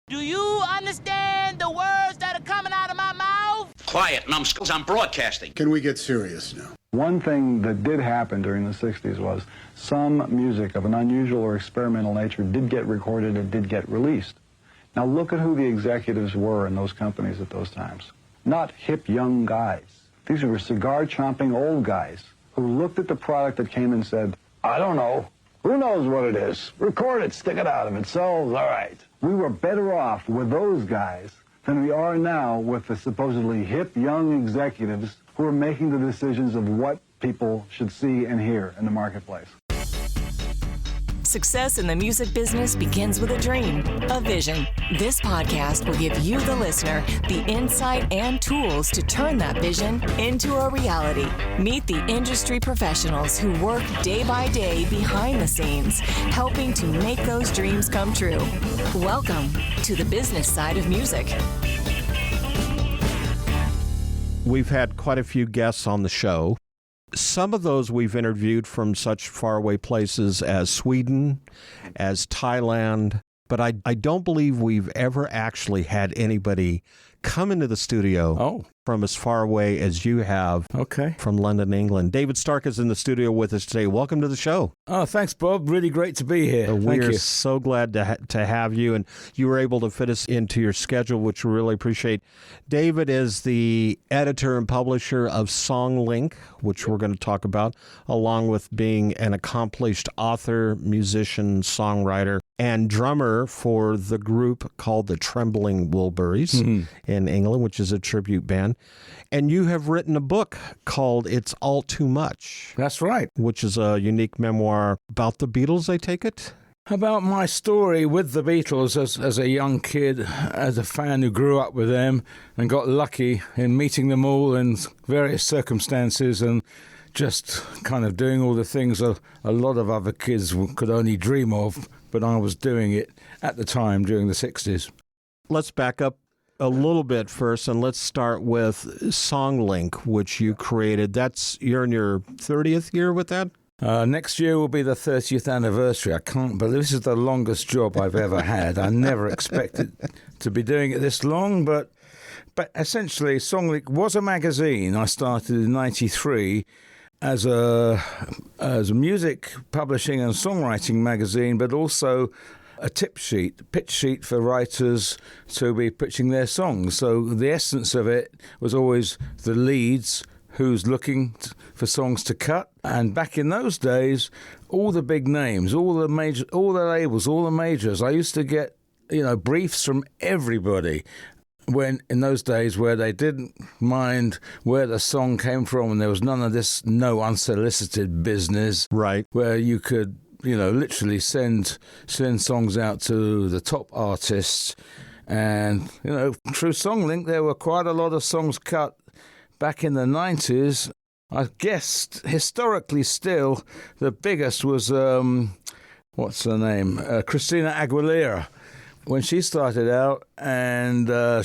Do you understand the words that are coming out of my mouth? Quiet, numbskulls, I'm broadcasting. Can we get serious now? One thing that did happen during the 60s was some music of an unusual or experimental nature did get recorded and did get released. Now look at who the executives were in those companies at those times. Not hip young guys. These were cigar-chomping old guys who looked at the product that came and said, I don't know. Who knows what it is? Record it, stick it out. If it sells, all right. We were better off with those guys than we are now with the supposedly hip young executives who are making the decisions of what people should see and hear in the marketplace. Success in the music business begins with a dream, a vision. This podcast will give you, the listener, the insight and tools to turn that vision into a reality. Meet the industry professionals who work day by day behind the scenes, helping to make those dreams come true. Welcome to the business side of music. We've had quite a few guests on the show. Some of those we've interviewed from such faraway places as Sweden, as Thailand, but I don't believe we've ever actually had anybody come into the studio from as far away as you have from London, England. David Stark is in the studio with us today. Welcome to the show. Oh, thanks, Bob. Really great to be here. We are so glad to have you, and you were able to fit us into your schedule, which we really appreciate. David is the editor and publisher of Songlink, which we're going to talk about, along with being an accomplished author, musician, songwriter, and drummer for the group called the Trembling Wilburys in England, which is a tribute band. And you have written a book called It's All Too Much. That's right. Which is a unique memoir about the Beatles, I take it? About my story with the Beatles as a young kid, as a fan who grew up with them and got lucky in meeting them all in various circumstances and just kind of doing all the things a lot of other kids could only dream of, but I was doing it at the time during the 60s. Let's back up a little bit first, and let's start with Songlink, which you created. You're in your 30th year with that? Next year will be the 30th anniversary. I can't believe this is the longest job I've ever had. I never expected to be doing it this long, but essentially Songlink was a magazine. I started in 93 as a music publishing and songwriting magazine, but also a pitch sheet for writers to be pitching their songs. So the essence of it was always the leads, who's looking for songs to cut. And back in those days, all the big names, all the labels, all the majors, I used to get, briefs from everybody. When in those days where they didn't mind where the song came from and there was none of this no unsolicited business. Right. Where you could, literally send songs out to the top artists. And, through Songlink, there were quite a lot of songs cut back in the 90s. I guess historically still, the biggest was, what's her name? Christina Aguilera. When she started out, and I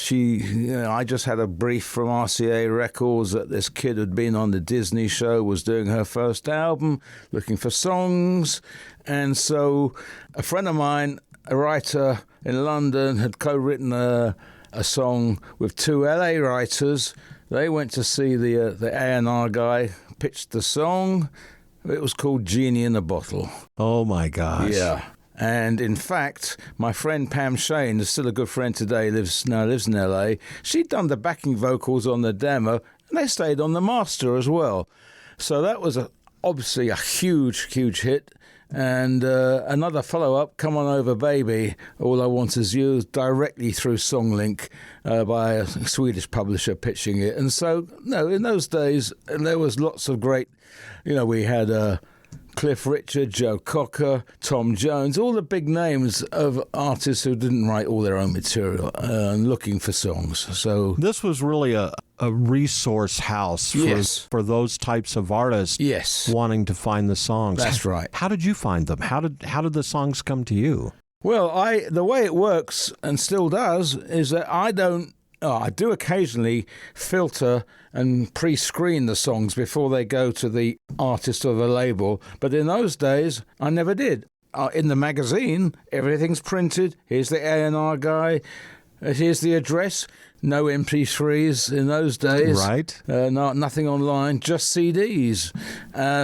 just had a brief from RCA Records that this kid had been on the Disney show, was doing her first album, looking for songs. And so a friend of mine, a writer in London, had co-written a song with two LA writers. They went to see the A&R guy, pitched the song. It was called Genie in a Bottle. Oh, my gosh. Yeah. And in fact, my friend Pam Shane, who's still a good friend today, lives in LA. She'd done the backing vocals on the demo, and they stayed on the master as well. So that was obviously a huge, huge hit. And another follow-up, Come On Over Baby, All I Want Is You, directly through Songlink by a Swedish publisher pitching it. And so, in those days, there was lots of great, we had Cliff Richard, Joe Cocker, Tom Jones, all the big names of artists who didn't write all their own material and looking for songs. So this was really a resource house for those types of artists wanting to find the songs. That's right. How did you find them? How did the songs come to you? Well, the way it works, and still does, is that I do occasionally filter and pre-screen the songs before they go to the artist or the label, but in those days, I never did. in the magazine, everything's printed. Here's the A&R guy. Here's the address. No MP3s in those days. Right. Nothing online, just CDs.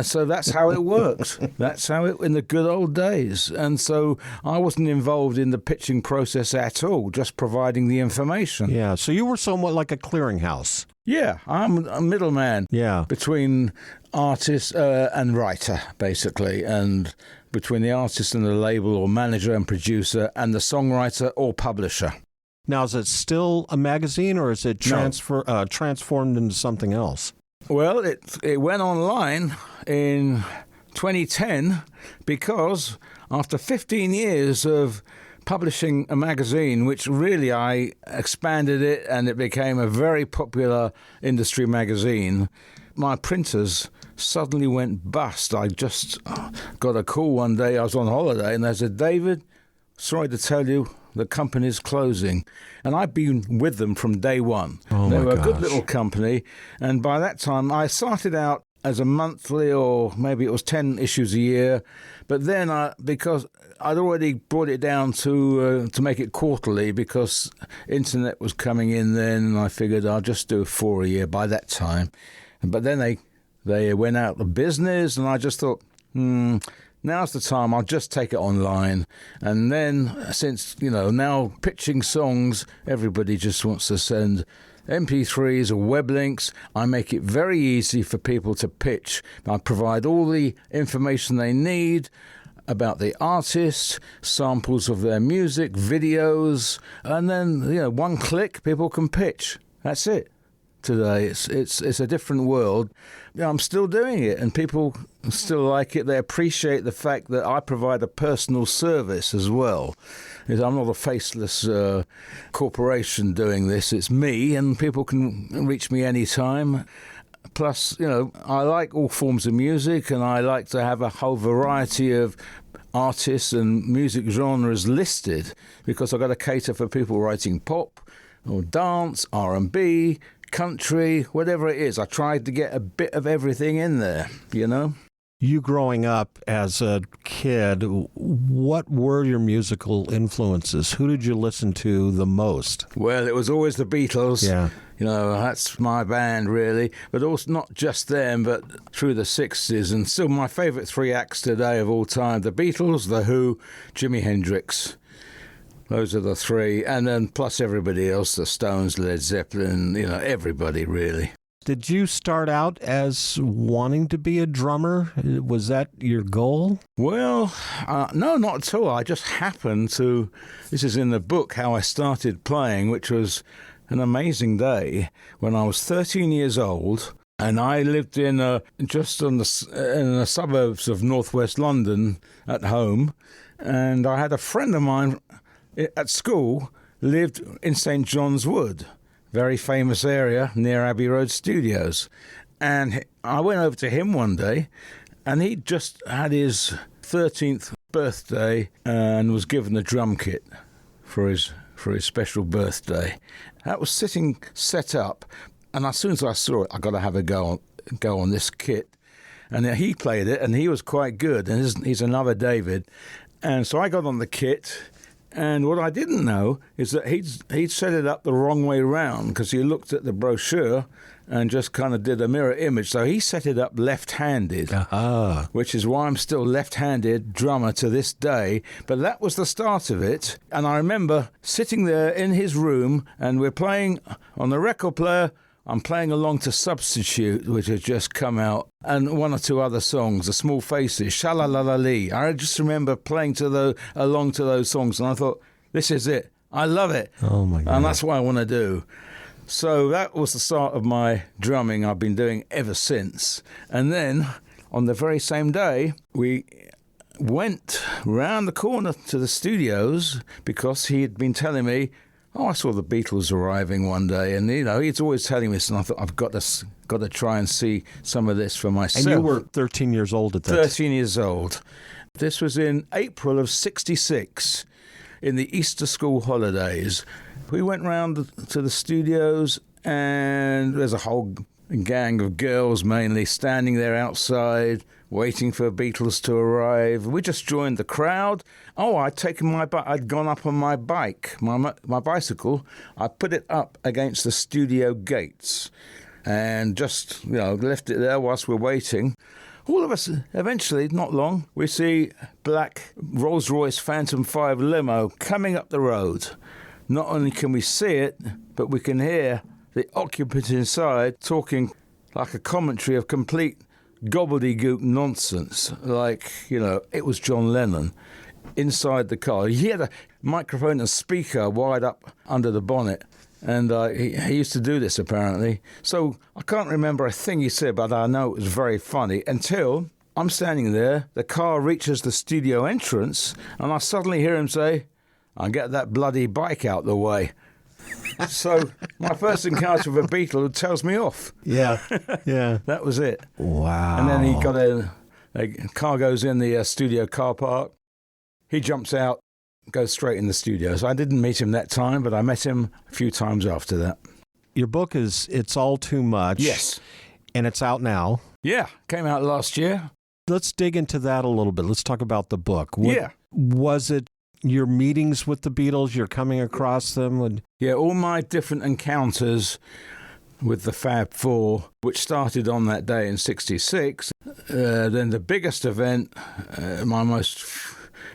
So that's how it worked. That's how it in the good old days. And so I wasn't involved in the pitching process at all, just providing the information. Yeah, so you were somewhat like a clearinghouse. Yeah, I'm a middleman between artist and writer, basically, and between the artist and the label or manager and producer and the songwriter or publisher. Now, is it still a magazine, or is it transformed into something else? Well, it went online in 2010 because after 15 years of publishing a magazine, which really I expanded it and it became a very popular industry magazine, my printers suddenly went bust. I just got a call one day. I was on holiday and they said, "David, sorry to tell you, the company's closing." And I've been with them from day one. Oh, they were gosh. a good little company. And by that time, I started out as a monthly, or maybe it was 10 issues a year. But then, because I'd already brought it down to make it quarterly, because internet was coming in then, I figured I'll just do 4 a year by that time. But then they went out of business, and I just thought, now's the time, I'll just take it online. And then, since, now pitching songs, everybody just wants to send MP3s or web links. I make it very easy for people to pitch. I provide all the information they need about the artist, samples of their music, videos, and then, one click, people can pitch. That's it. Today, it's a different world. I'm still doing it, and people still like it. They appreciate the fact that I provide a personal service as well. I'm not a faceless corporation doing this. It's me, and people can reach me anytime. Plus, I like all forms of music, and I like to have a whole variety of artists and music genres listed, because I've got to cater for people writing pop or dance, R&B, country, whatever it is. I tried to get a bit of everything in there, You growing up as a kid, what were your musical influences? Who did you listen to the most? Well, it was always the Beatles. Yeah. That's my band, really. But also not just them, but through the 60s. And still my favourite 3 acts today of all time, the Beatles, The Who, Jimi Hendrix. Those are the 3. And then plus everybody else, the Stones, Led Zeppelin, everybody, really. Did you start out as wanting to be a drummer? Was that your goal? Well, no, not at all. I just happened to, this is in the book, how I started playing, which was an amazing day when I was 13 years old. And I lived in just in the suburbs of northwest London at home. And I had a friend of mine at school lived in St. John's Wood, very famous area near Abbey Road Studios. And I went over to him one day, and he just had his 13th birthday and was given a drum kit for his special birthday. That was set up, and as soon as I saw it, I got to have a go on this kit. And he played it, and he was quite good, and he's another David. And so I got on the kit. And what I didn't know is that he'd set it up the wrong way round, because he looked at the brochure and just kind of did a mirror image. So he set it up left-handed, which is why I'm still left-handed drummer to this day. But that was the start of it. And I remember sitting there in his room, and we're playing on the record player. I'm playing along to Substitute, which had just come out, and 1 or 2 other songs, The Small Faces, Sha-La-La-La-Lee. I just remember playing along to those songs, and I thought, this is it. I love it. Oh, my God. And that's what I want to do. So that was the start of my drumming I've been doing ever since. And then, on the very same day, we went round the corner to the studios, because he had been telling me, I saw the Beatles arriving one day, and he's always telling me this, and I thought, I've got to try and see some of this for myself. And you were 13 years old at that time. 13 years old. This was in April of '66, in the Easter school holidays. We went round to the studios, and there's a whole gang of girls mainly standing there outside waiting for Beatles to arrive. We just joined the crowd. Oh, I'd gone up on my bike, my bicycle. I put it up against the studio gates and just, left it there whilst we're waiting. All of us, eventually, not long, we see black Rolls Royce Phantom 5 limo coming up the road. Not only can we see it, but we can hear the occupant inside talking like a commentary of complete gobbledygook nonsense. Like, it was John Lennon inside the car. He had a microphone and speaker wide up under the bonnet. And he used to do this, apparently. So I can't remember a thing he said, but I know it was very funny until I'm standing there, the car reaches the studio entrance, and I suddenly hear him say, "I'll get that bloody bike out the way." So my first encounter with a Beatle tells me off. Yeah, yeah. That was it. Wow. And then he got a car goes in the studio car park. He jumps out, goes straight in the studio. So I didn't meet him that time, but I met him a few times after that. Your book is It's All Too Much. Yes. And it's out now. Yeah, came out last year. Let's dig into that a little bit. Let's talk about the book. Yeah. Was it your meetings with the Beatles, you're coming across them? Yeah, all my different encounters with the Fab Four, which started on that day in '66. Then the biggest event, my most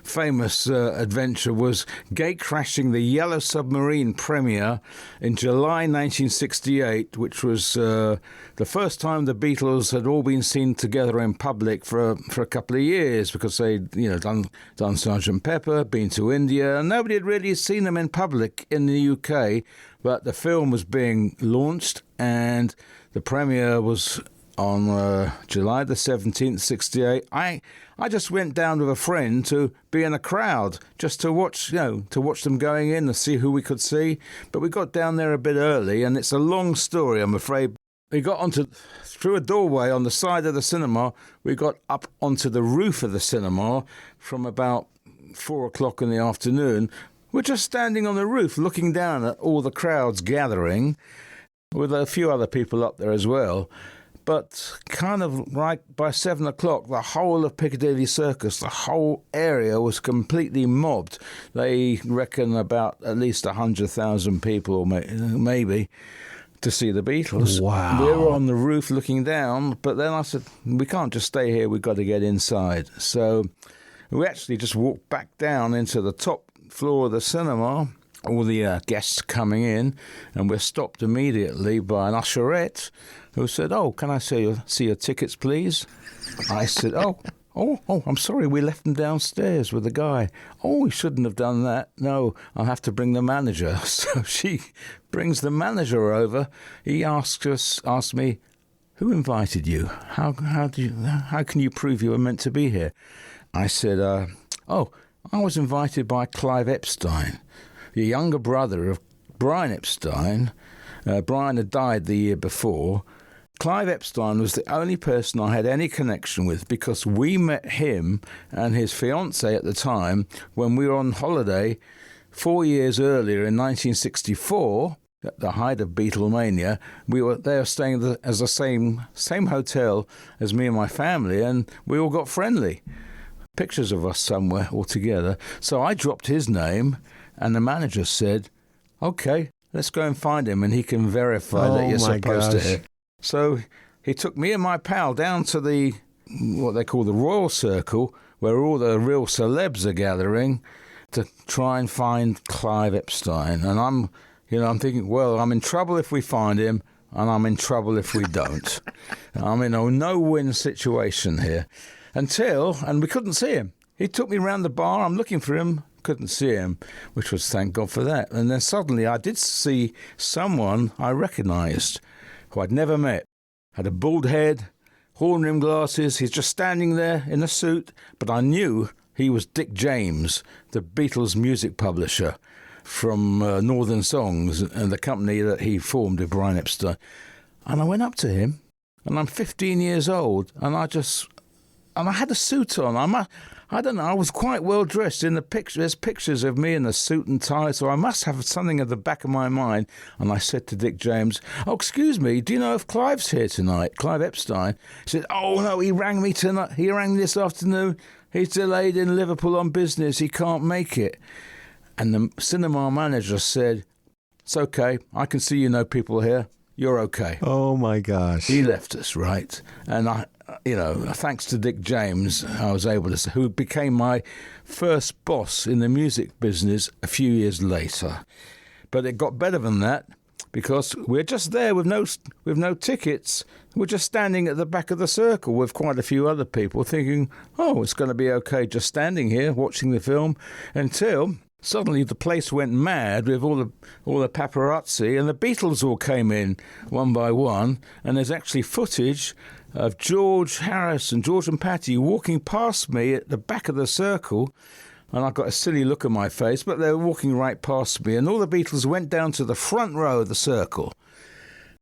famous adventure, was gatecrashing the Yellow Submarine premiere in July 1968, which was the first time the Beatles had all been seen together in public for a couple of years, because they'd done Sgt. Pepper, been to India, and nobody had really seen them in public in the UK. But the film was being launched, and the premiere was on July the 17th, 68. I just went down with a friend to be in a crowd, just to watch them going in and see who we could see. But we got down there a bit early, and it's a long story, I'm afraid. We got through a doorway on the side of the cinema. We got up onto the roof of the cinema from about 4 o'clock in the afternoon. We're just standing on the roof looking down at all the crowds gathering, with a few other people up there as well. But kind of right by 7 o'clock, the whole of Piccadilly Circus, the whole area was completely mobbed. They reckon about at least 100,000 people, or maybe, to see the Beatles. Wow. We were on the roof looking down, but then I said, we can't just stay here, we've got to get inside. So we actually just walked back down into the top floor of the cinema, all the guests coming in, and we're stopped immediately by an usherette who said, "Oh, can I see your tickets, please?" I said, oh, I'm sorry, we left them downstairs with the guy. "Oh, we shouldn't have done that. No, I'll have to bring the manager." So she brings the manager over. He asked me, "Who invited you? How can you prove you were meant to be here?" I said, I was invited by Clive Epstein, the younger brother of Brian Epstein. Brian had died the year before. Clive Epstein was the only person I had any connection with, because we met him and his fiancée at the time when we were on holiday 4 years earlier in 1964, at the height of Beatlemania. They were staying as the same hotel as me and my family, and we all got friendly. Pictures of us somewhere all together. So I dropped his name, and the manager said, "Okay, let's go and find him, and he can verify that you're supposed to hear." So he took me and my pal down to what they call the Royal Circle, where all the real celebs are gathering, to try and find Clive Epstein. And I'm thinking, well, I'm in trouble if we find him, and I'm in trouble if we don't. I'm in a no-win situation here. And we couldn't see him. He took me round the bar. I'm looking for him. Couldn't see him, which was thank God for that. And then suddenly I did see someone I recognised, who I'd never met. Had a bald head, horn-rimmed glasses. He's just standing there in a suit. But I knew he was Dick James, the Beatles music publisher from Northern Songs and the company that he formed with Brian Epstein. And I went up to him, and I'm 15 years old, and I had a suit on. I I don't know, I was quite well dressed in the picture. There's pictures of me in a suit and tie, so I must have something at the back of my mind. And I said to Dick James, "Oh, excuse me, do you know if Clive's here tonight? Clive Epstein." He said, "Oh, no, he rang me tonight. He rang this afternoon. He's delayed in Liverpool on business. He can't make it." And the cinema manager said, "It's okay. I can see you know people here. You're okay." Oh, my gosh. He left us, right? And thanks to Dick James, I was able to, who became my first boss in the music business a few years later. But it got better than that, because we're just there with no tickets. We're just standing at the back of the circle with quite a few other people, thinking, "Oh, it's going to be okay just standing here watching the film," until suddenly the place went mad with all the paparazzi, and the Beatles all came in one by one, and there's actually footage of George Harrison, George and Patty walking past me at the back of the circle, and I got a silly look on my face, but they were walking right past me, and all the Beatles went down to the front row of the circle.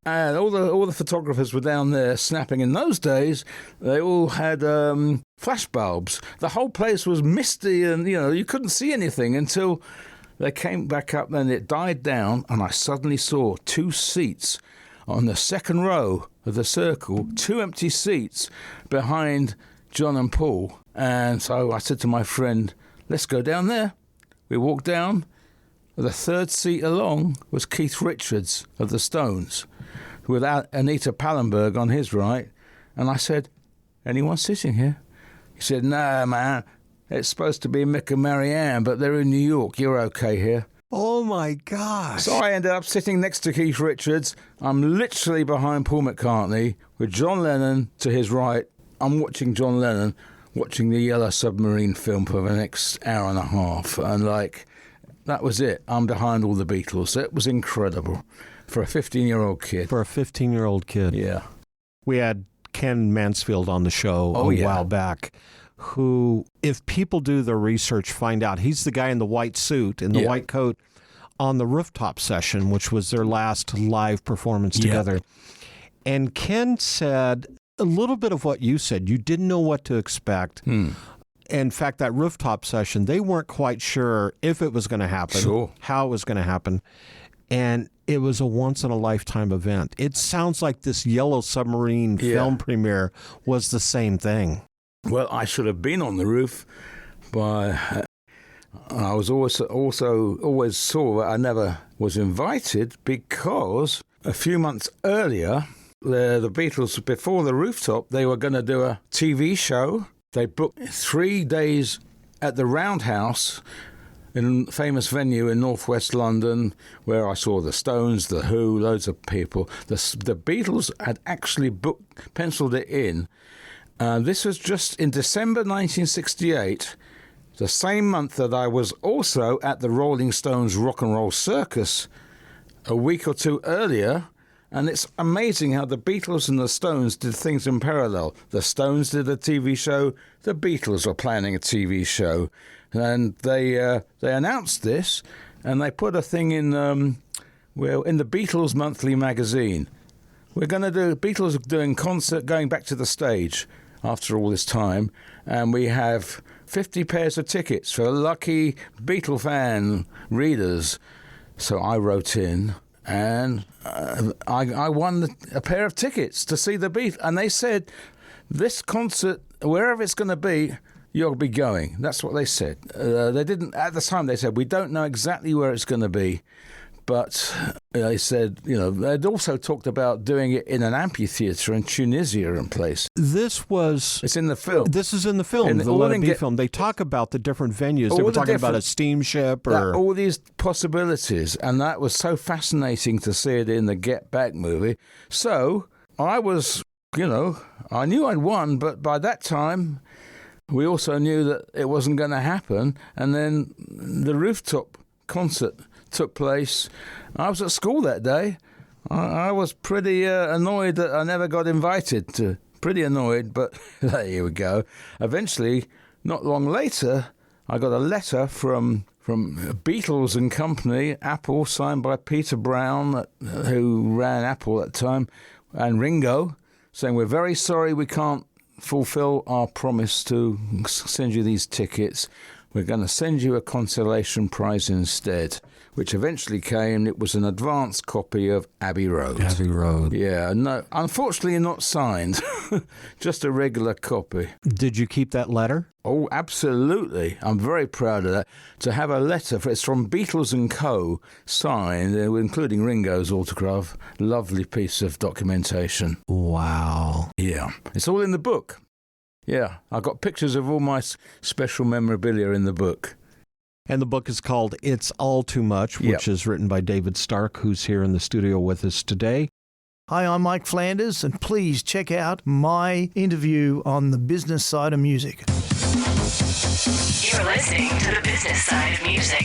And all the photographers were down there snapping. In those days, they all had flash bulbs. The whole place was misty, and you couldn't see anything until they came back up. Then it died down, and I suddenly saw 2 seats on the second row of the circle, 2 empty seats behind John and Paul. And so I said to my friend, "Let's go down there." We walked down. The 3rd seat along was Keith Richards of the Stones, with Anita Pallenberg on his right. And I said, "Anyone sitting here?" He said, "No, man, it's supposed to be Mick and Marianne, but they're in New York. You're okay here." Oh, my gosh. So I ended up sitting next to Keith Richards. I'm literally behind Paul McCartney, with John Lennon to his right. I'm watching John Lennon, watching the Yellow Submarine film for the next hour and a half. And, that was it. I'm behind all the Beatles. It was incredible for a 15-year-old kid. For a 15-year-old kid. Yeah. We had Ken Mansfield on the show a while back, who, if people do their research, find out he's the guy in the white suit and the white coat on the Rooftop session, which was their last live performance together. And Ken said a little bit of what you said. You didn't know what to expect. In fact, that Rooftop session, they weren't quite sure if it was going to happen, how it was going to happen. And it was a once-in-a-lifetime event. It sounds like this Yellow Submarine film premiere was the same thing. Well, I should have been on the roof, but I was always saw that I never was invited, because a few months earlier, the Beatles, before the Rooftop, they were going to do a TV show. They booked 3 days at the Roundhouse, in a famous venue in northwest London, where I saw the Stones, the Who, loads of people. The Beatles had actually penciled it in. This was just in December 1968, the same month that I was also at the Rolling Stones Rock and Roll Circus a week or 2 earlier. And it's amazing how the Beatles and the Stones did things in parallel. The Stones did a TV show. The Beatles were planning a TV show. And they announced this, and they put a thing in the Beatles Monthly magazine. We're going to do Beatles doing concert, going back to the stage after all this time, and we have 50 pairs of tickets for lucky Beatle fan readers. So I wrote in, and I won a pair of tickets to see the Beatles, and they said, "This concert, wherever it's going to be, you'll be going." That's what they said. They didn't, at the time, they said, "We don't know exactly where it's going to be." But they said, they'd also talked about doing it in an amphitheatre in Tunisia and place. It's in the film. This is in the film, the Let It Be film. They talk about the different venues. They were talking about a steamship or... all these possibilities, and that was so fascinating to see it in the Get Back movie. So I was, I knew I'd won, but by that time... we also knew that it wasn't going to happen, and then the Rooftop concert took place. I was at school that day. I was pretty annoyed that I never got invited. Pretty annoyed, but there we go. Eventually, not long later, I got a letter from Beatles and Company, Apple, signed by Peter Brown, who ran Apple at the time, and Ringo, saying, "We're very sorry we can't fulfill our promise to send you these tickets, we're going to send you a consolation prize instead, which eventually came. It was an advance copy of Abbey Road. Abbey Road. Yeah, no, unfortunately not signed, just a regular copy. Did you keep that letter? Oh, absolutely. I'm very proud of that. To have a letter, it's from Beatles and Co., signed, including Ringo's autograph. Lovely piece of documentation. Wow. Yeah, it's all in the book. Yeah, I've got pictures of all my special memorabilia in the book. And the book is called It's All Too Much, which is written by David Stark, who's here in the studio with us today. Hi, I'm Mike Flanders, and please check out my interview on the business side of music. You're listening to the business side of music.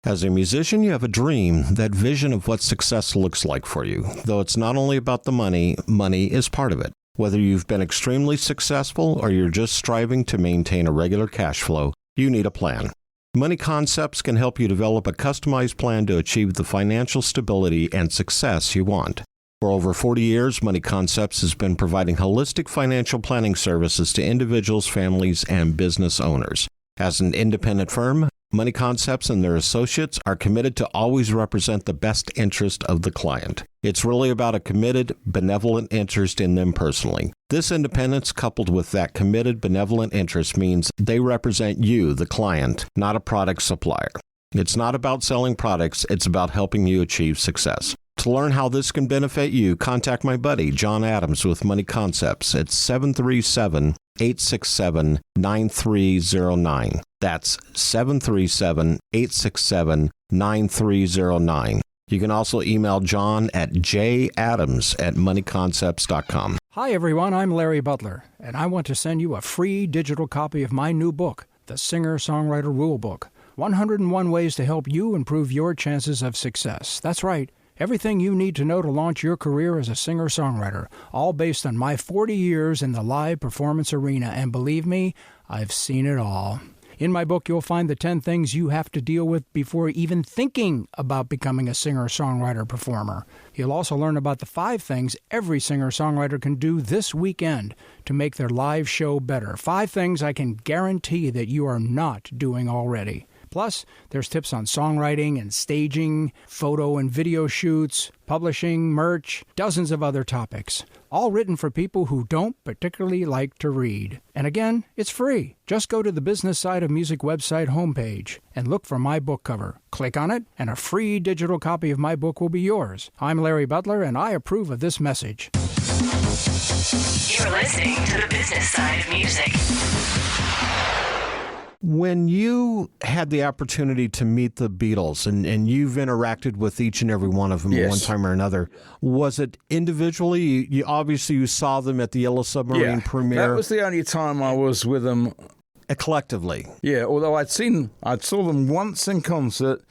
As a musician, you have a dream, that vision of what success looks like for you. Though it's not only about the money, money is part of it. Whether you've been extremely successful or you're just striving to maintain a regular cash flow, you need a plan. Money Concepts can help you develop a customized plan to achieve the financial stability and success you want. For over 40 years, Money Concepts has been providing holistic financial planning services to individuals, families, and business owners. As an independent firm, Money Concepts and their associates are committed to always represent the best interest of the client. It's really about a committed, benevolent interest in them personally. This independence, coupled with that committed, benevolent interest, means they represent you, the client, not a product supplier. It's not about selling products, it's about helping you achieve success. To learn how this can benefit you, contact my buddy, John Adams, with Money Concepts at 737-867-9309. That's 737-867-9309. You can also email John at jadams@moneyconcepts.com. Hi, everyone. I'm Larry Butler, and I want to send you a free digital copy of my new book, The Singer-Songwriter Rulebook, 101 Ways to Help You Improve Your Chances of Success. That's right. Everything you need to know to launch your career as a singer-songwriter, all based on my 40 years in the live performance arena, and believe me, I've seen it all. In my book, you'll find the 10 things you have to deal with before even thinking about becoming a singer-songwriter performer. You'll also learn about the 5 things every singer-songwriter can do this weekend to make their live show better. 5 things I can guarantee that you are not doing already. Plus, there's tips on songwriting and staging, photo and video shoots, publishing, merch, dozens of other topics, all written for people who don't particularly like to read. And again, it's free. Just go to the Business Side of Music website homepage and look for my book cover. Click on it, and a free digital copy of my book will be yours. I'm Larry Butler, and I approve of this message. You're listening to the business side of music. When you had the opportunity to meet the Beatles, and you've interacted with each and every one of them at one time or another, was it individually? You obviously saw them at the Yellow Submarine premiere. That was the only time I was with them. Collectively. Yeah, although I saw them once in concert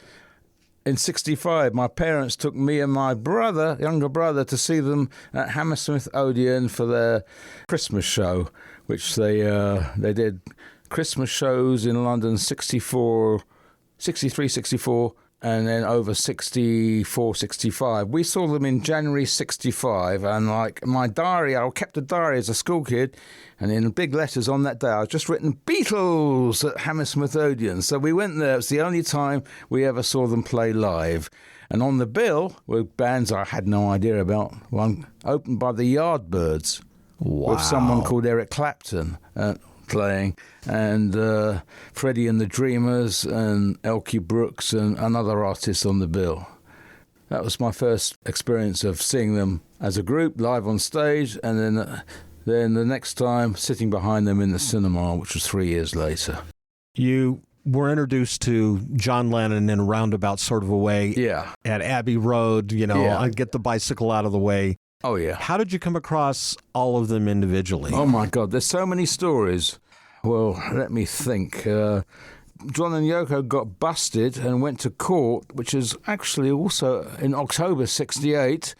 in '65. My parents took me and my younger brother, to see them at Hammersmith Odeon for their Christmas show, which they did. Christmas shows in London 63, 64, and then over 64, 65. We saw them in January 65, and like my diary, I kept a diary as a school kid, and in big letters on that day, I was just written Beatles at Hammersmith Odeon. So we went there. It's the only time we ever saw them play live. And on the bill were bands I had no idea about. One opened by the Yardbirds with someone called Eric Clapton playing, and Freddie and the Dreamers and Elkie Brooks and another artist on the bill. That was my first experience of seeing them as a group live on stage, and then the next time sitting behind them in the cinema, which was 3 years later. You were introduced to John Lennon in a roundabout sort of a way at Abbey Road, I'd get the bicycle out of the way. Oh, yeah. How did you come across all of them individually? Oh, my God, there's so many stories. Well, let me think. John and Yoko got busted and went to court, which is actually also in October '68.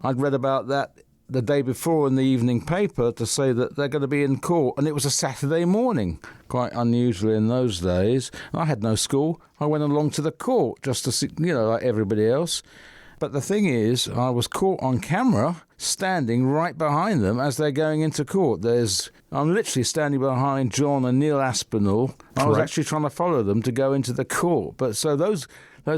I'd read about that the day before in the evening paper to say that they're going to be in court, and it was a Saturday morning, quite unusual in those days. I had no school. I went along to the court just to see, like everybody else. But the thing is, I was caught on camera standing right behind them as they're going into court. I'm literally standing behind John and Neil Aspinall. I was actually trying to follow them to go into the court. But so those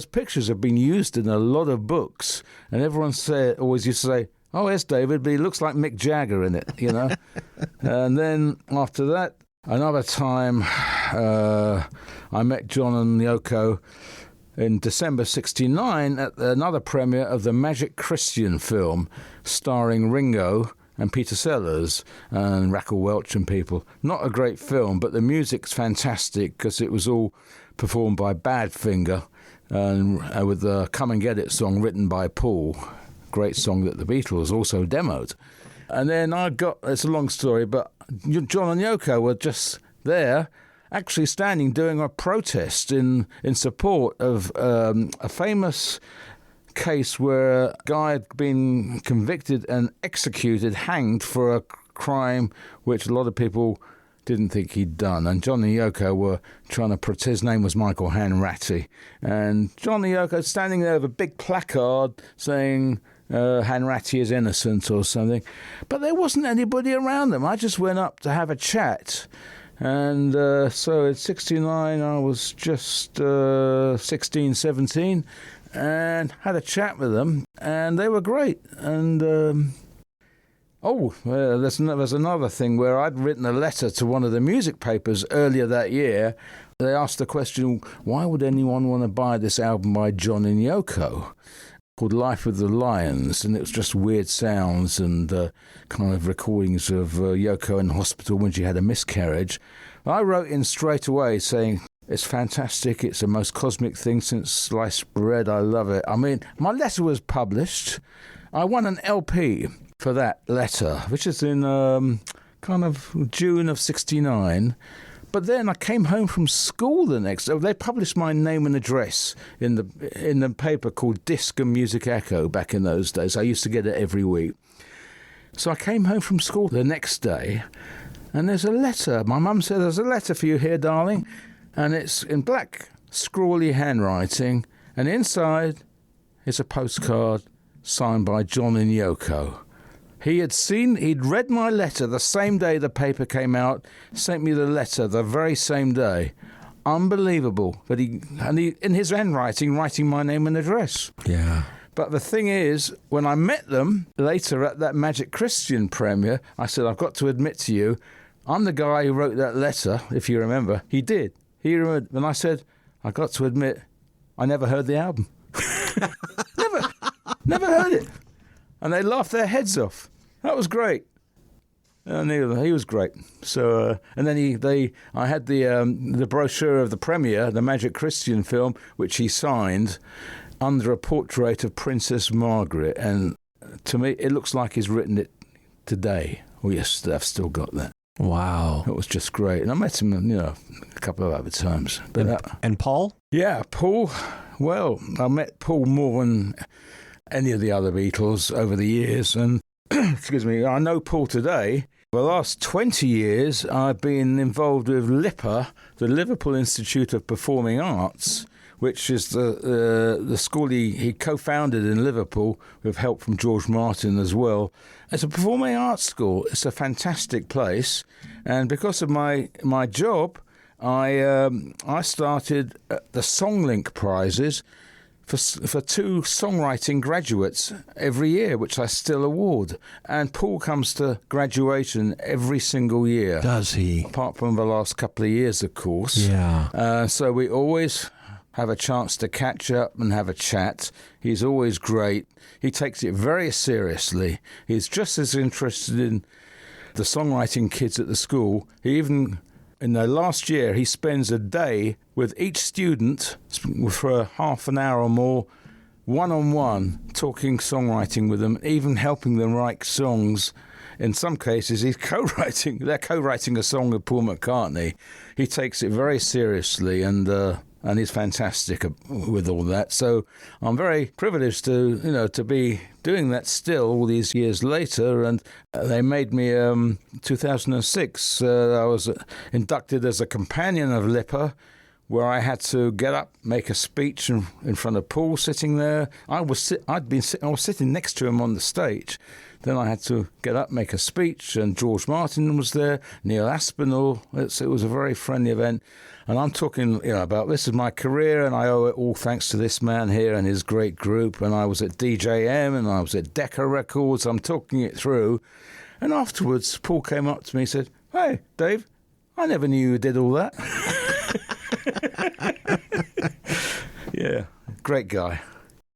pictures have been used in a lot of books, and everyone always used to say, "Oh, yes, David, but he looks like Mick Jagger in it," you know. And then after that, another time, I met John and Yoko in December '69 at another premiere of the Magic Christian film starring Ringo and Peter Sellers and Raquel Welch and people. Not a great film, but the music's fantastic because it was all performed by Badfinger and with the Come and Get It song written by Paul. Great song that the Beatles also demoed. And then it's a long story, but John and Yoko were just there actually standing doing a protest in support of a famous case where a guy had been convicted and executed, hanged for a crime which a lot of people didn't think he'd done. And John and Yoko were trying to protest. His name was Michael Hanratty. And John and Yoko standing there with a big placard saying Hanratty is innocent or something. But there wasn't anybody around them. I just went up to have a chat. And so at 69, I was just 16, 17, and had a chat with them, and they were great. And there's another thing where I'd written a letter to one of the music papers earlier that year. They asked the question, why would anyone want to buy this album by John and Yoko, called Life with the Lions? And it was just weird sounds and kind of recordings of Yoko in hospital when she had a miscarriage. I wrote in straight away saying, it's fantastic, it's the most cosmic thing since sliced bread, I love it. I mean, my letter was published. I won an LP for that letter, which is in kind of June of 69. But then I came home from school the next day. They published my name and address in the paper called Disc and Music Echo back in those days. I used to get it every week. So I came home from school the next day, and there's a letter. My mum said, there's a letter for you here, darling. And it's in black, scrawly handwriting. And inside is a postcard signed by John and Yoko. He'd read my letter the same day the paper came out, sent me the letter the very same day. Unbelievable. But he in his handwriting, writing my name and address. Yeah. But the thing is, when I met them later at that Magic Christian premiere, I said, I've got to admit to you, I'm the guy who wrote that letter, if you remember. He did. He remembered. And I said, I've got to admit, I never heard the album. Never heard it. And they laughed their heads off. That was great. And he was great. So, and then I had the brochure of the premiere, the Magic Christian film, which he signed under a portrait of Princess Margaret. And to me, it looks like he's written it today. Oh, yes, I've still got that. Wow. It was just great. And I met him, a couple of other times. But and Paul? Yeah, Paul. Well, I met Paul more than any of the other Beatles over the years. And, excuse me, I know Paul today. For the last 20 years, I've been involved with LIPA, the Liverpool Institute of Performing Arts, which is the school he co-founded in Liverpool with help from George Martin as well. It's a performing arts school. It's a fantastic place. And because of my job, I started the Songlink prizes for 2 songwriting graduates every year, which I still award. And Paul comes to graduation every single year. Does he? Apart from the last couple of years, of course. Yeah. So we always have a chance to catch up and have a chat. He's always great. He takes it very seriously. He's just as interested in the songwriting kids at the school. In the last year, he spends a day with each student for half an hour or more, one-on-one, talking songwriting with them, even helping them write songs. In some cases, they're co-writing a song with Paul McCartney. He takes it very seriously, and he's fantastic with all that. So I'm very privileged to be doing that still all these years later. And they made me 2006. I was inducted as a Companion of LIPA, where I had to get up, make a speech in front of Paul sitting there. I was sitting next to him on the stage. Then I had to get up, make a speech, and George Martin was there, Neil Aspinall. It was a very friendly event. And I'm talking, about this is my career, and I owe it all thanks to this man here and his great group. And I was at DJM, and I was at Decca Records. I'm talking it through. And afterwards, Paul came up to me and said, "Hey, Dave, I never knew you did all that." Yeah, great guy.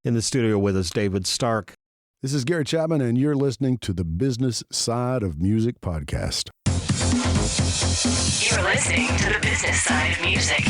In the studio with us, David Stark. This is Gary Chapman, and you're listening to the Business Side of Music podcast. You're listening to the business side of music.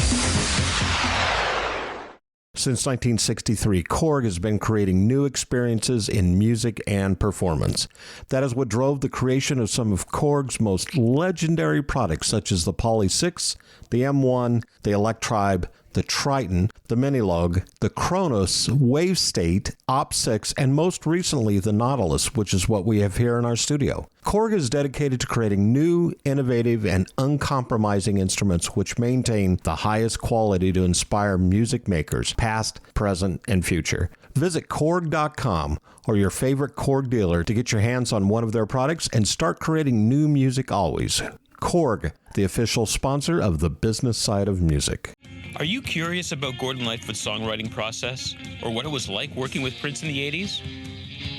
Since 1963, Korg has been creating new experiences in music and performance. That is what drove the creation of some of Korg's most legendary products, such as the Poly 6, the M1, the Electribe, the Triton, the Minilog, the Kronos, Wave State, Op 6, and most recently the Nautilus, which is what we have here in our studio. Korg is dedicated to creating new, innovative, and uncompromising instruments which maintain the highest quality to inspire music makers, past, present, and future. Visit Korg.com or your favorite Korg dealer to get your hands on one of their products and start creating new music always. Korg, the official sponsor of the business side of music. Are you curious about Gordon Lightfoot's songwriting process, or what it was like working with Prince in the 80s?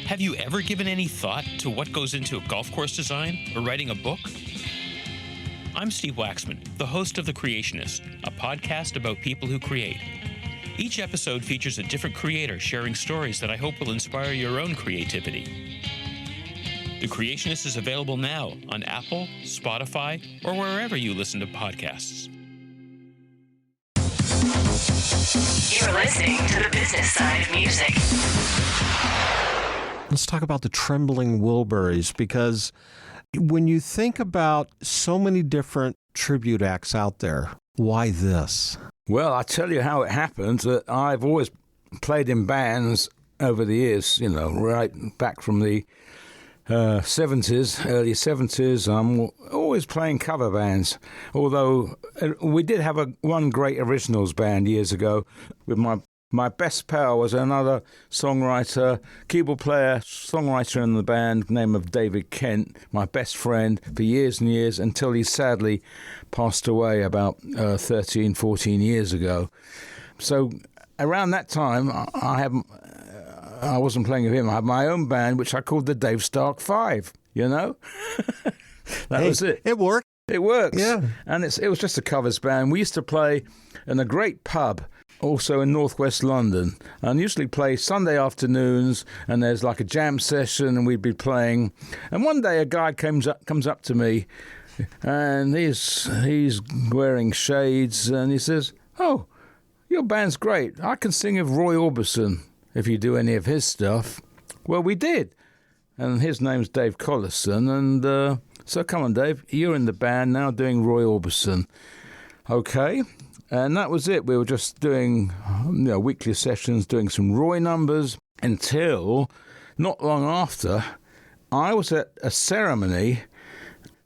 Have you ever given any thought to what goes into a golf course design or writing a book? I'm Steve Waxman, the host of The Creationist, a podcast about people who create. Each episode features a different creator sharing stories that I hope will inspire your own creativity. The Creationist is available now on Apple, Spotify, or wherever you listen to podcasts. You're listening to the business side of music. Let's talk about the Trembling Wilburys, because when you think about so many different tribute acts out there, why this? Well, I tell you how it happened. I've always played in bands over the years, right back from the 70s, early 70s. I'm always playing cover bands, although we did have one great originals band years ago with my best pal was another songwriter, keyboard player, songwriter in the band, name of David Kent, my best friend for years and years, until he sadly passed away about 13, 14 years ago. So around that time, I wasn't playing with him. I had my own band, which I called the Dave Stark 5, That was it. It worked. It works. Yeah. And it was just a covers band. We used to play in a great pub, also in northwest London, and usually play Sunday afternoons, and there's like a jam session, and we'd be playing. And one day a guy comes up to me, and he's wearing shades, and he says, "Oh, your band's great. I can sing of Roy Orbison if you do any of his stuff." Well, we did. And his name's Dave Collison. And so come on, Dave, you're in the band now doing Roy Orbison. Okay. And that was it. We were just doing weekly sessions, doing some Roy numbers, until not long after, I was at a ceremony.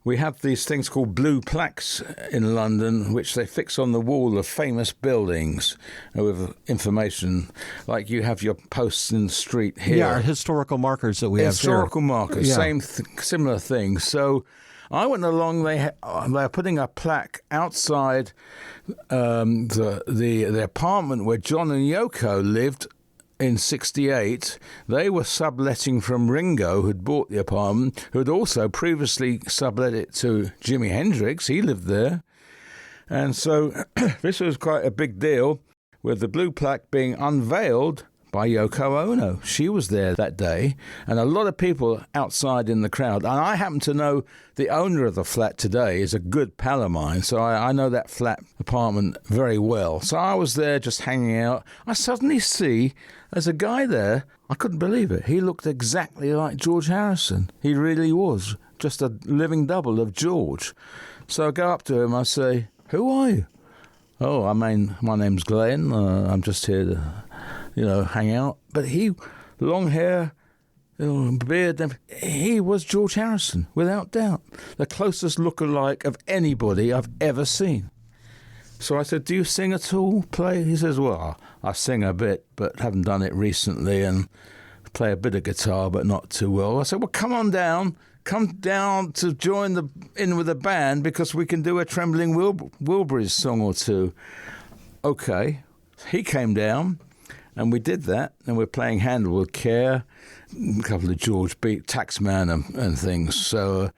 We have these things called blue plaques in London, which they fix on the wall of famous buildings with information, like you have your posts in the street here. Yeah, our historical markers that we have here. Historical markers, Yeah. similar thing. So I went along. They're putting a plaque outside the apartment where John and Yoko lived in 1968. They were subletting from Ringo, who'd bought the apartment, who'd also previously sublet it to Jimi Hendrix. He lived there. And so this was quite a big deal, with the blue plaque being unveiled by Yoko Ono. She was there that day, and a lot of people outside in the crowd. And I happen to know the owner of the flat today is a good pal of mine, so I know that flat apartment very well. So I was there just hanging out. I suddenly see there's a guy there. I couldn't believe it. He looked exactly like George Harrison. He really was, just a living double of George. So I go up to him, I say, "Who are you?" "Oh, my name's Glenn. I'm just here to hang out." But he, long hair, beard, he was George Harrison, without doubt. The closest look-alike of anybody I've ever seen. So I said, do you sing at all, play? He says, well, I sing a bit, but haven't done it recently, and play a bit of guitar, but not too well. I said, well, come down to join in with the band, because we can do a Trembling Wilburys song or two. Okay. He came down, and we did that, and we're playing Handle with Care, a couple of George Beat, Taxman and things. So,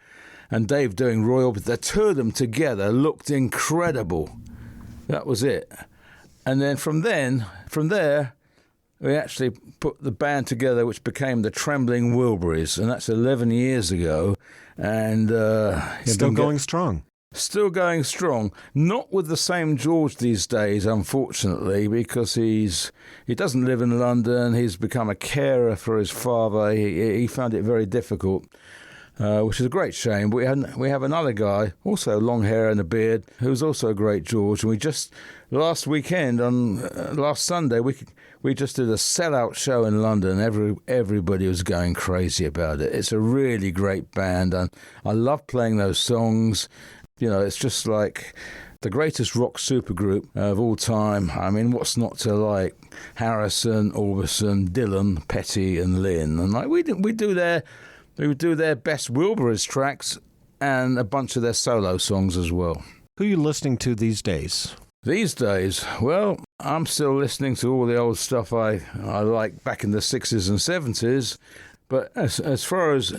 and Dave doing Royal, the two of them together looked incredible. That was it. And then from there, we actually put the band together, which became the Trembling Wilburys, and that's 11 years ago. And still going strong. Still going strong. Not with the same George these days, unfortunately, because he doesn't live in London. He's become a carer for his father. He found it very difficult, which is a great shame. But we have another guy, also long hair and a beard, who's also a great George. And we just, last weekend, on last Sunday, we just did a sellout show in London. Everybody was going crazy about it. It's a really great band, and I love playing those songs. You know, it's just like the greatest rock supergroup of all time. I mean, what's not to like? Harrison, Orbison, Dylan, Petty, and Lynn. And like we would do their best Wilburys tracks and a bunch of their solo songs as well. Who are you listening to these days? These days, well, I'm still listening to all the old stuff I like back in the 60s and 70s. But as far as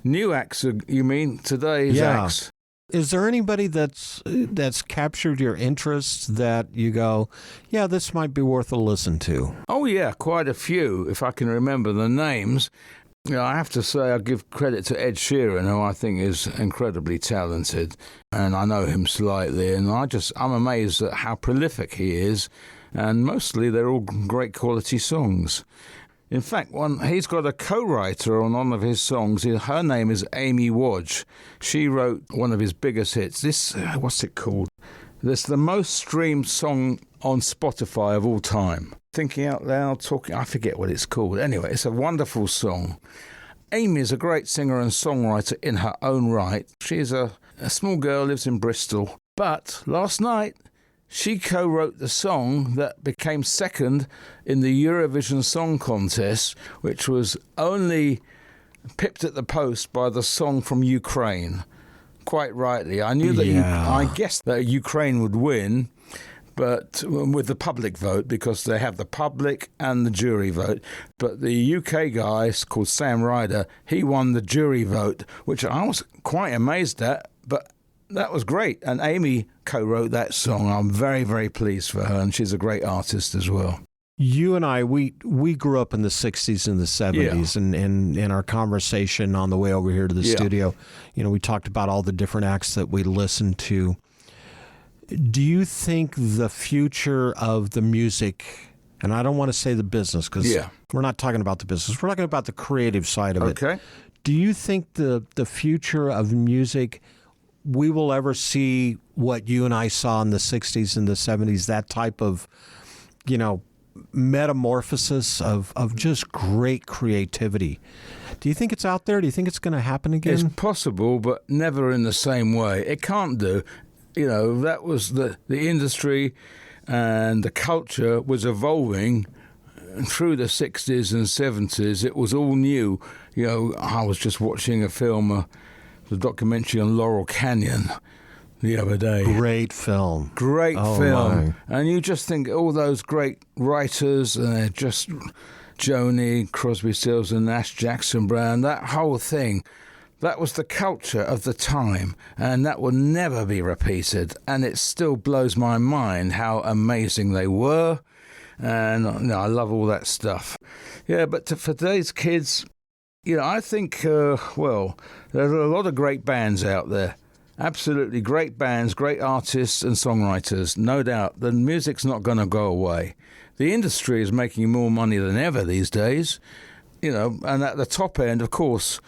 new acts, you mean today's acts? Is there anybody that's captured your interest that you go, yeah, this might be worth a listen to? Oh, yeah, quite a few, if I can remember the names. You know, I have to say I give credit to Ed Sheeran, who I think is incredibly talented, and I know him slightly, and I'm amazed at how prolific he is, and mostly they're all great quality songs. In fact, he's got a co-writer on one of his songs. Her name is Amy Wadge. She wrote one of his biggest hits. What's it called? This is the most streamed song on Spotify of all time. Thinking Out Loud, Talking, I forget what it's called. Anyway, it's a wonderful song. Amy is a great singer and songwriter in her own right. She's a small girl, lives in Bristol. But last night, she co-wrote the song that became second in the Eurovision Song Contest, which was only pipped at the post by the song from Ukraine. Quite rightly. I knew that I guessed that Ukraine would win, but with the public vote, because they have the public and the jury vote. But the UK guy, called Sam Ryder, he won the jury vote, which I was quite amazed at, but that was great. And Amy co-wrote that song. I'm very, very pleased for her, and she's a great artist as well. You and I, we grew up in the 60s and the 70s, and in our conversation on the way over here to the studio, you know, we talked about all the different acts that we listened to. Do you think the future of the music, and I don't want to say the business, because we're not talking about the business, we're talking about the creative side of it. Okay. Do you think the future of music, we will ever see what you and I saw in the 60s and the 70s, that type of, you know, metamorphosis of just great creativity? Do you think it's out there? Do you think it's going to happen again? It's possible, but never in the same way. It can't do. You know, that was the industry, and the culture was evolving through the 60s and 70s. It was all new. You know, I was just watching a film, the documentary on Laurel Canyon the other day. Great film. Great film. My. And you just think all those great writers, just Joni, Crosby, Stills and Nash, Jackson Browne, that whole thing, that was the culture of the time, and that will never be repeated. And it still blows my mind how amazing they were, and I love all that stuff. Yeah, but for today's kids, you know, I think, there's a lot of great bands out there. Absolutely great bands, great artists and songwriters, no doubt. The music's not going to go away. The industry is making more money than ever these days, you know, and at the top end, of course,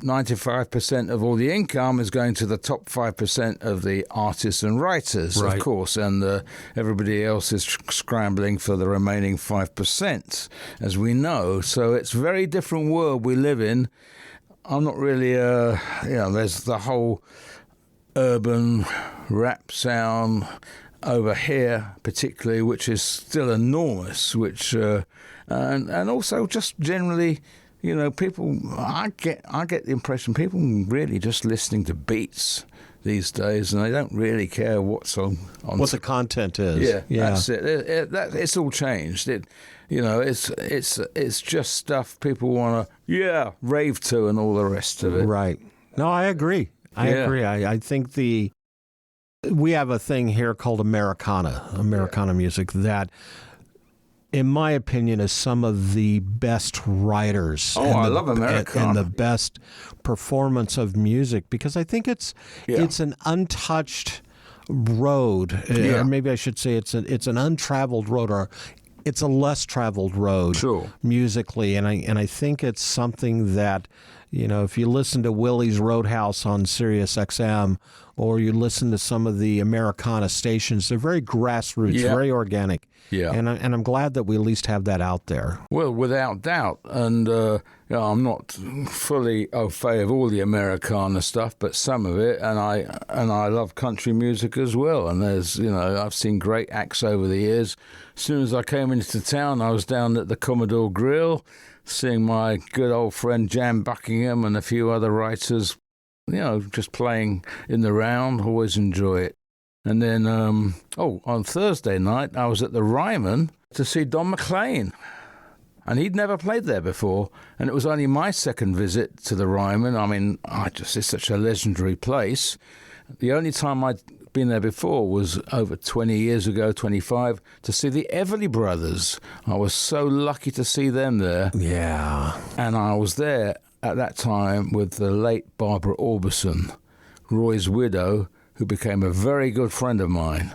95% of all the income is going to the top 5% of the artists and writers, of course, and everybody else is scrambling for the remaining 5%, as we know. So it's a very different world we live in. I'm not really, there's the whole urban rap sound, over here particularly, which is still enormous, which and also just generally, you know, people, I get the impression people really just listening to beats these days, and they don't really care what's on what the content is. Yeah. That's it. It's all changed. It's just stuff people want to rave to and all the rest of it. Right. No, I agree. I agree. I think we have a thing here called Americana music that, in my opinion, is some of the best writers. I love Americana. And the best performance of music, because I think it's an untouched road. Or maybe I should say it's an untraveled road, or it's a less traveled road musically. And I think it's something that, you know, if you listen to Willie's Roadhouse on Sirius XM, or you listen to some of the Americana stations, they're very grassroots, very organic. Yeah. And I'm glad that we at least have that out there. Well, without doubt. And I'm not fully au fait of all the Americana stuff, but some of it. And I love country music as well. And there's, you know, I've seen great acts over the years. As soon as I came into town, I was down at the Commodore Grill, seeing my good old friend Jan Buckingham and a few other writers, you know, just playing in the round. Always enjoy it. And then, on Thursday night, I was at the Ryman to see Don Mclean. And he'd never played there before. And it was only my second visit to the Ryman. I mean, it's such a legendary place. The only time I'd been there before was over 20 years ago, 25, to see the Everly Brothers. I was so lucky to see them there. Yeah. And I was there at that time with the late Barbara Orbison, Roy's widow, who became a very good friend of mine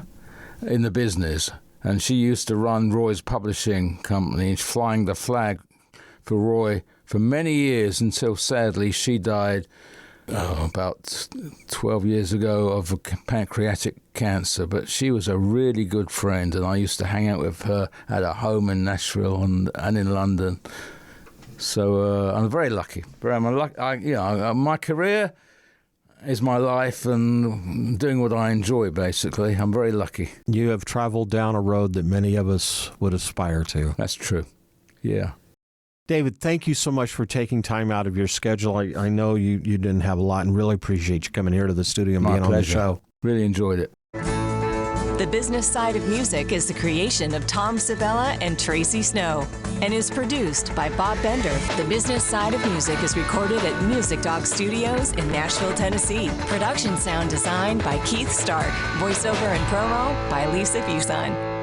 in the business. And she used to run Roy's publishing company, flying the flag for Roy for many years until, sadly, she died about 12 years ago of pancreatic cancer. But she was a really good friend, and I used to hang out with her at her home in Nashville and in London. So I'm very lucky. My career is my life, and doing what I enjoy, basically. I'm very lucky. You have traveled down a road that many of us would aspire to. That's true. Yeah. David, thank you so much for taking time out of your schedule. I know you didn't have a lot, and really appreciate you coming here to the studio and being on the show. Really enjoyed it. The Business Side of Music is the creation of Tom Sabella and Tracy Snow and is produced by Bob Bender. The Business Side of Music is recorded at Music Dog Studios in Nashville, Tennessee. Production sound design by Keith Stark. Voiceover and promo by Lisa Fuson.